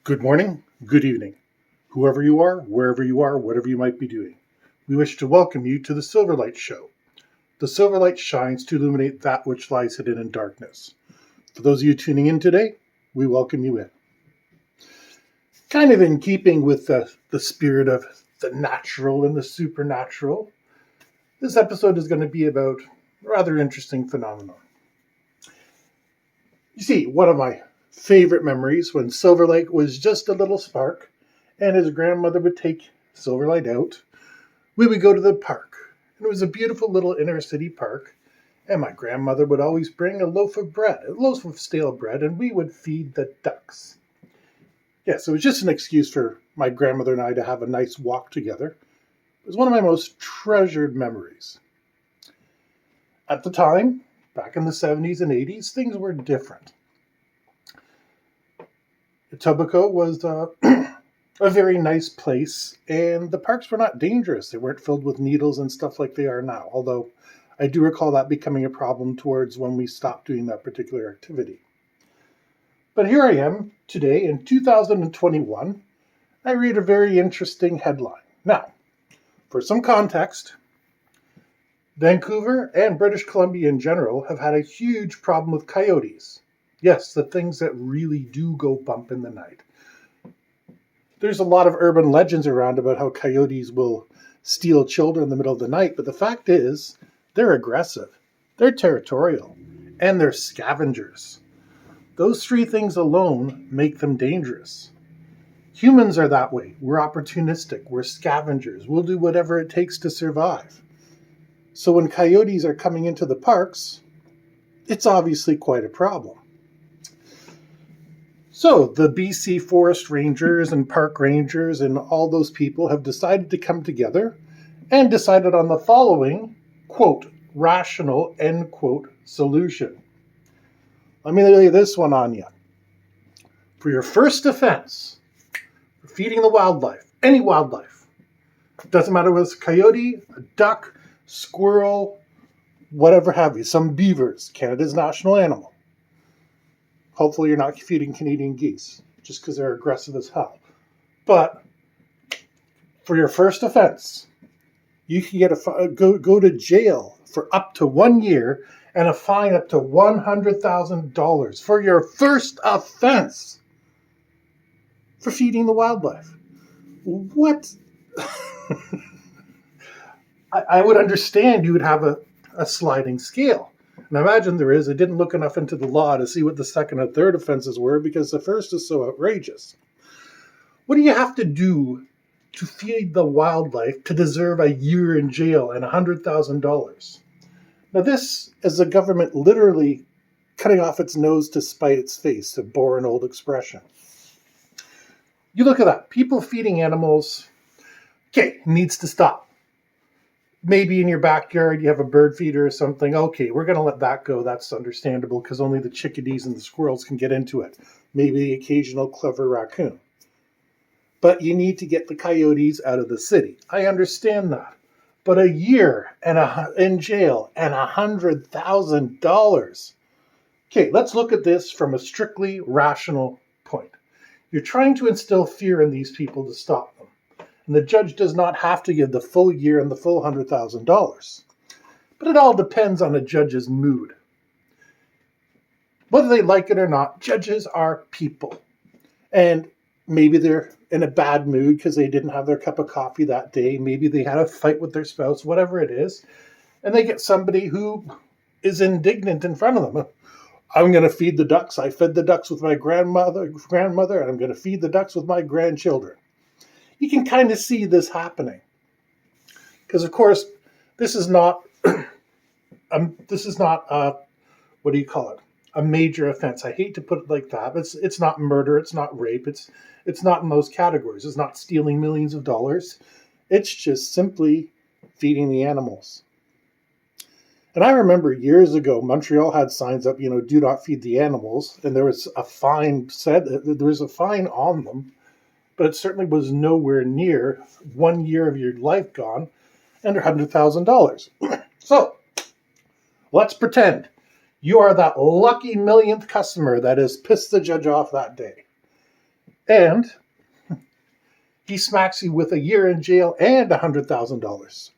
Good morning, good evening, whoever you are, wherever you are, whatever you might be doing. We wish to welcome you to the Silverlight Show. The Silverlight shines to illuminate that which lies hidden in darkness. For those of you tuning in today, we welcome you in. Kind of in keeping with the spirit of the natural and the supernatural, this episode is going to be about a rather interesting phenomenon. You see, one of my favorite memories when Silverlight was just a little spark and his grandmother would take Silverlight out, we would go to the park. And it was a beautiful little inner city park, and my grandmother would always bring a loaf of stale bread, and we would feed the ducks. Yes, it was just an excuse for my grandmother and I to have a nice walk together. It was one of my most treasured memories. At the time, back in the 70s and 80s, things were different. Etobicoke was a very nice place, and the parks were not dangerous. They weren't filled with needles and stuff like they are now, although I do recall that becoming a problem towards when we stopped doing that particular activity. But here I am today in 2021. I read a very interesting headline. Now, for some context, Vancouver and British Columbia in general have had a huge problem with coyotes. Yes, the things that really do go bump in the night. There's a lot of urban legends around about how coyotes will steal children in the middle of the night, but the fact is, they're aggressive, they're territorial, and they're scavengers. Those three things alone make them dangerous. Humans are that way. We're opportunistic, we're scavengers, we'll do whatever it takes to survive. So when coyotes are coming into the parks, it's obviously quite a problem. So the BC forest rangers and park rangers and all those people have decided to come together and decided on the following, quote, rational, end quote, solution. Let me lay this one on you. For your first offense, for feeding the wildlife, any wildlife, doesn't matter whether it's a coyote, a duck, squirrel, whatever have you, some beavers, Canada's national animal. Hopefully you're not feeding Canadian geese, just because they're aggressive as hell. But for your first offense, you can get go to jail for up to 1 year and a fine up to $100,000 for your first offense for feeding the wildlife. What? I would understand you would have a sliding scale. And I imagine there is. I didn't look enough into the law to see what the second and third offenses were because the first is so outrageous. What do you have to do to feed the wildlife to deserve a year in jail and $100,000? Now this is the government literally cutting off its nose to spite its face, to borrow an old expression. You look at that. People feeding animals, okay, needs to stop. Maybe in your backyard you have a bird feeder or something. Okay, we're going to let that go. That's understandable because only the chickadees and the squirrels can get into it. Maybe the occasional clever raccoon. But you need to get the coyotes out of the city. I understand that. But a year and in jail and $100,000. Okay, let's look at this from a strictly rational point. You're trying to instill fear in these people to stop them. And the judge does not have to give the full year and the full $100,000. But it all depends on a judge's mood. Whether they like it or not, judges are people. And maybe they're in a bad mood because they didn't have their cup of coffee that day. Maybe they had a fight with their spouse, whatever it is. And they get somebody who is indignant in front of them. I'm going to feed the ducks. I fed the ducks with my grandmother, and I'm going to feed the ducks with my grandchildren. You can kind of see this happening. Because, of course, this is not, what do you call it? A major offense. I hate to put it like that. It's not murder. It's not rape. It's not in those categories. It's not stealing millions of dollars. It's just simply feeding the animals. And I remember years ago, Montreal had signs up, do not feed the animals. And there was a fine on them. But it certainly was nowhere near 1 year of your life gone and $100,000. So, let's pretend you are that lucky millionth customer that has pissed the judge off that day. And he smacks you with a year in jail and $100,000.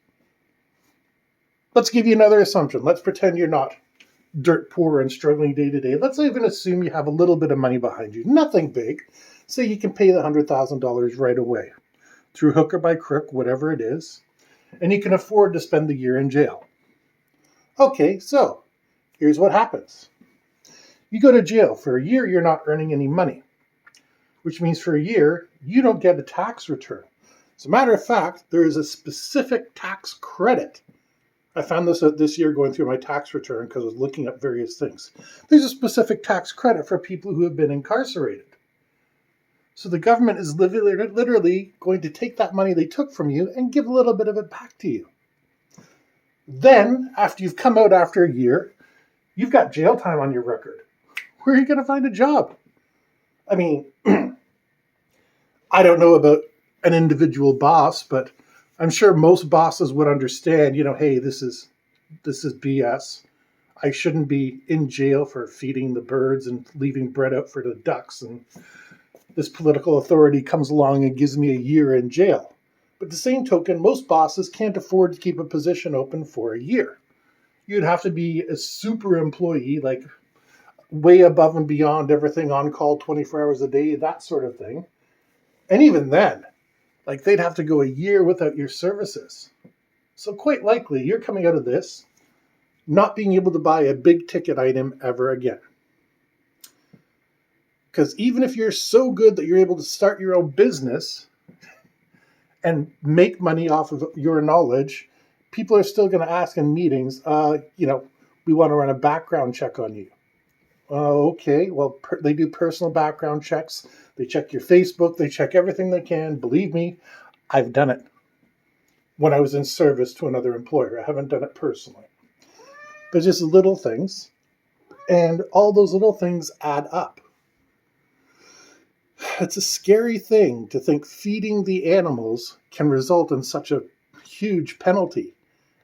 Let's give you another assumption. Let's pretend you're not dirt poor and struggling day to day. Let's even assume you have a little bit of money behind you. Nothing big. Say you can pay the $100,000 right away through hook or by crook, whatever it is, and you can afford to spend the year in jail. Okay, so here's what happens. You go to jail. For a year, you're not earning any money, which means for a year, you don't get a tax return. As a matter of fact, there is a specific tax credit. I found this out this year going through my tax return because I was looking at various things. There's a specific tax credit for people who have been incarcerated. So the government is literally going to take that money they took from you and give a little bit of it back to you. Then, after you've come out after a year, you've got jail time on your record. Where are you going to find a job? I mean, I don't know about an individual boss, but I'm sure most bosses would understand, hey, this is BS. I shouldn't be in jail for feeding the birds and leaving bread out for the ducks. And this political authority comes along and gives me a year in jail. But the same token, most bosses can't afford to keep a position open for a year. You'd have to be a super employee, like way above and beyond everything, on call 24 hours a day, that sort of thing. And even then, they'd have to go a year without your services. So quite likely, you're coming out of this not being able to buy a big ticket item ever again. Because even if you're so good that you're able to start your own business and make money off of your knowledge, people are still going to ask in meetings, we want to run a background check on you. Okay, well, they do personal background checks. They check your Facebook. They check everything they can. Believe me, I've done it when I was in service to another employer. I haven't done it personally. But just little things. And all those little things add up. It's a scary thing to think feeding the animals can result in such a huge penalty.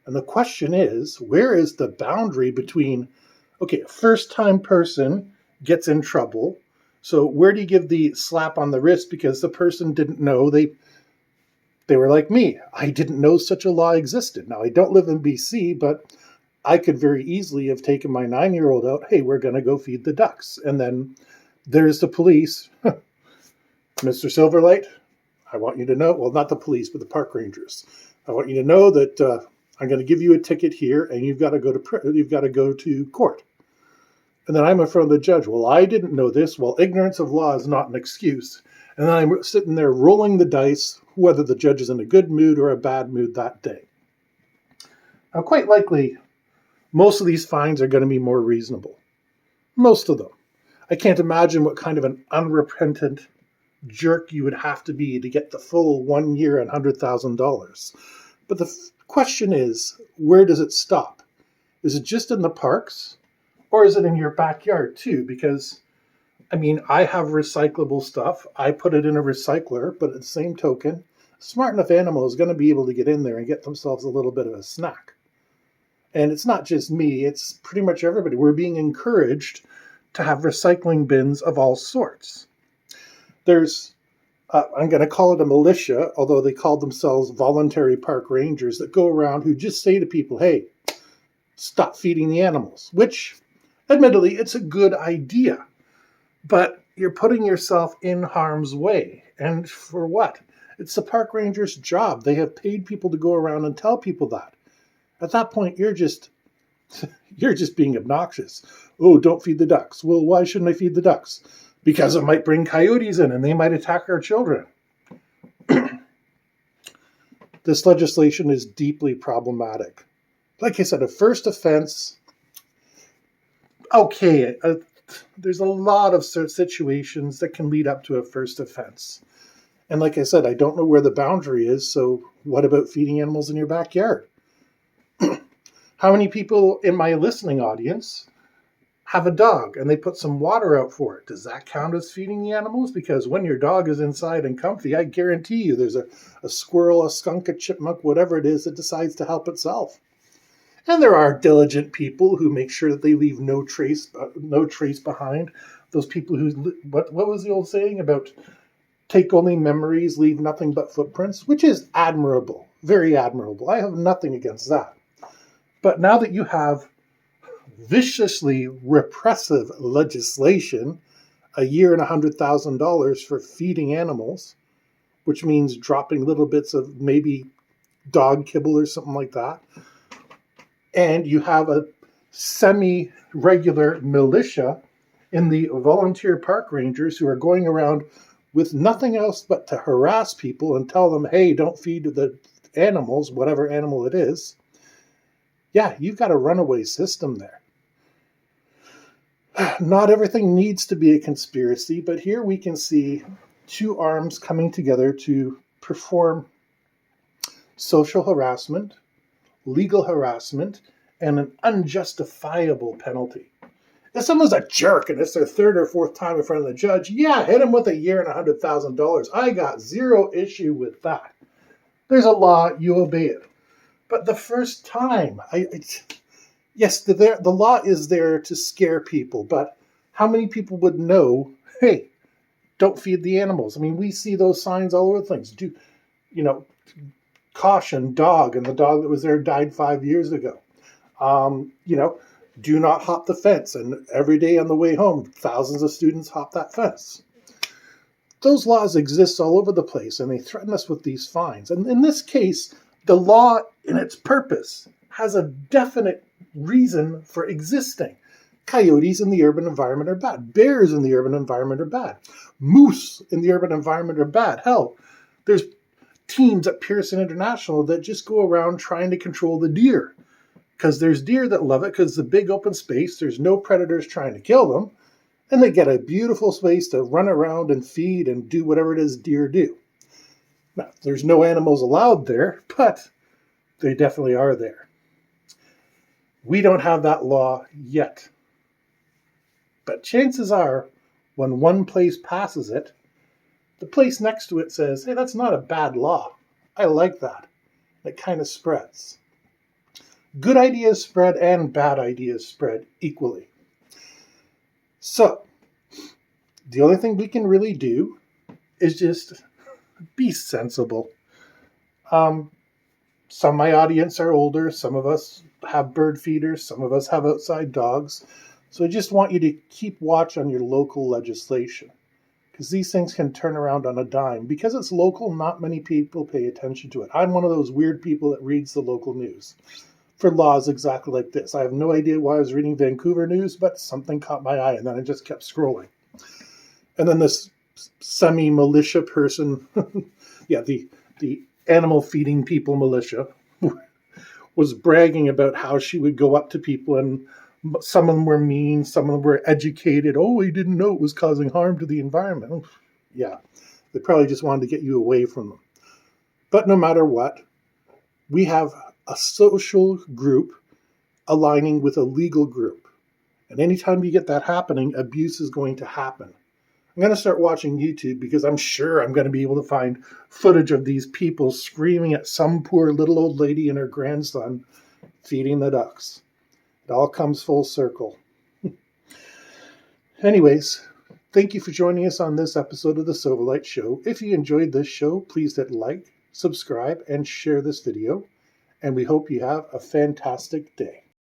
And the question is, where is the boundary between, a first-time person gets in trouble, so where do you give the slap on the wrist because the person didn't know? They were like me. I didn't know such a law existed. Now, I don't live in BC, but I could very easily have taken my 9-year-old out, hey, we're going to go feed the ducks. And then there's the police. Mr. Silverlight, I want you to know, well, not the police, but the park rangers. I want you to know that I'm going to give you a ticket here, and you've got to go to court. And then I'm in front of the judge. Well, I didn't know this. Well, ignorance of law is not an excuse. And then I'm sitting there rolling the dice, whether the judge is in a good mood or a bad mood that day. Now, quite likely, most of these fines are going to be more reasonable. Most of them. I can't imagine what kind of an unrepentant jerk you would have to be to get the full 1 year and $100,000. But the question is, where does it stop? Is it just in the parks? Or is it in your backyard too? Because, I have recyclable stuff. I put it in a recycler, but at the same token, a smart enough animal is going to be able to get in there and get themselves a little bit of a snack. And it's not just me, it's pretty much everybody. We're being encouraged to have recycling bins of all sorts. There's, I'm going to call it a militia, although they call themselves voluntary park rangers, that go around who just say to people, hey, stop feeding the animals, which, admittedly, it's a good idea. But you're putting yourself in harm's way. And for what? It's the park ranger's job. They have paid people to go around and tell people that. At that point, you're just being obnoxious. Oh, don't feed the ducks. Well, why shouldn't I feed the ducks? Because it might bring coyotes in and they might attack our children. This legislation is deeply problematic. Like I said, a first offense, okay, there's a lot of situations that can lead up to a first offense. And like I said, I don't know where the boundary is, so what about feeding animals in your backyard? How many people in my listening audience have a dog and they put some water out for it? Does that count as feeding the animals? Because when your dog is inside and comfy, I guarantee you there's a squirrel, a skunk, a chipmunk, whatever it is that decides to help itself. And there are diligent people who make sure that they leave no trace behind. Those people who, what was the old saying about take only memories, leave nothing but footprints, which is admirable, very admirable. I have nothing against that. But now that you have viciously repressive legislation, a year and $100,000 for feeding animals, which means dropping little bits of maybe dog kibble or something like that, and you have a semi-regular militia in the volunteer park rangers who are going around with nothing else but to harass people and tell them, hey, don't feed the animals, whatever animal it is. Yeah, you've got a runaway system there. Not everything needs to be a conspiracy, but here we can see two arms coming together to perform social harassment, legal harassment, and an unjustifiable penalty. If someone's a jerk and it's their third or fourth time in front of the judge, yeah, hit him with a year and $100,000. I got zero issue with that. There's a law, you obey it. But the first time, yes, the law is there to scare people, but how many people would know, hey, don't feed the animals? I mean, we see those signs all over the place. Caution, dog, and the dog that was there died 5 years ago. Do not hop the fence. And every day on the way home, thousands of students hop that fence. Those laws exist all over the place, and they threaten us with these fines. And in this case, the law in its purpose has a definite reason for existing. Coyotes in the urban environment are bad. Bears in the urban environment are bad. Moose in the urban environment are bad. Hell, there's teams at Pearson International that just go around trying to control the deer. Because there's deer that love it because it's a big open space. There's no predators trying to kill them. And they get a beautiful space to run around and feed and do whatever it is deer do. Now, there's no animals allowed there, but they definitely are there. We don't have that law yet. But chances are, when one place passes it, the place next to it says, hey, that's not a bad law. I like that. It kind of spreads. Good ideas spread and bad ideas spread equally. So, the only thing we can really do is just be sensible. Some of my audience are older. Some of us have bird feeders. Some of us have outside dogs. So I just want you to keep watch on your local legislation, because these things can turn around on a dime. Because it's local, not many people pay attention to it. I'm one of those weird people that reads the local news for laws exactly like this. I have no idea why I was reading Vancouver news, but something caught my eye, and then I just kept scrolling. And then this semi-militia person, the animal feeding people militia, was bragging about how she would go up to people, and some of them were mean, some of them were educated. Oh, he didn't know it was causing harm to the environment. Yeah, they probably just wanted to get you away from them. But no matter what, we have a social group aligning with a legal group. And anytime you get that happening, abuse is going to happen. I'm going to start watching YouTube because I'm sure I'm going to be able to find footage of these people screaming at some poor little old lady and her grandson feeding the ducks. It all comes full circle. Anyways, thank you for joining us on this episode of the Silverlight Show. If you enjoyed this show, please hit like, subscribe, and share this video. And we hope you have a fantastic day.